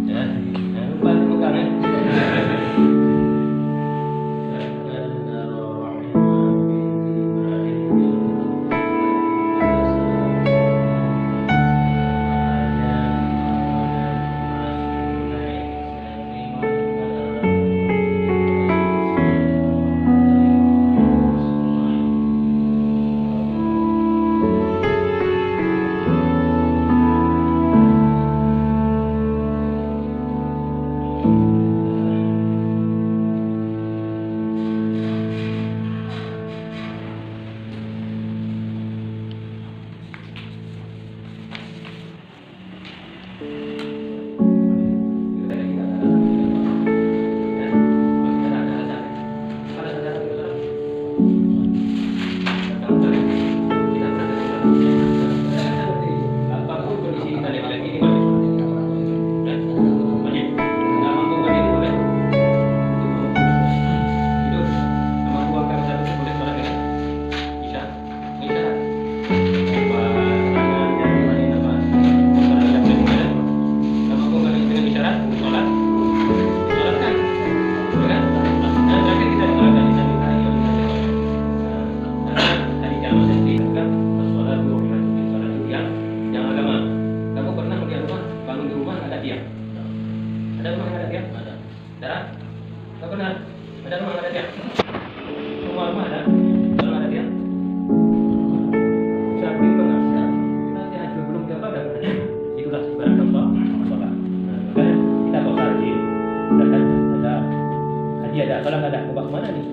Ya, jangan lupa dipegang ya. Ada rumah yang ada tiang? Ada. Ada? Kau pernah? Ada rumah yang ada tiang? Rumah ada? Kalau ada tiang? Bisa bikin pernah? Nanti aja belum dapat ada. Itulah sebenarnya contoh masalah. Makanya kita bawa rajin. Ada hadiah ada. Kalau nggak ada, mau bawa kemana nih?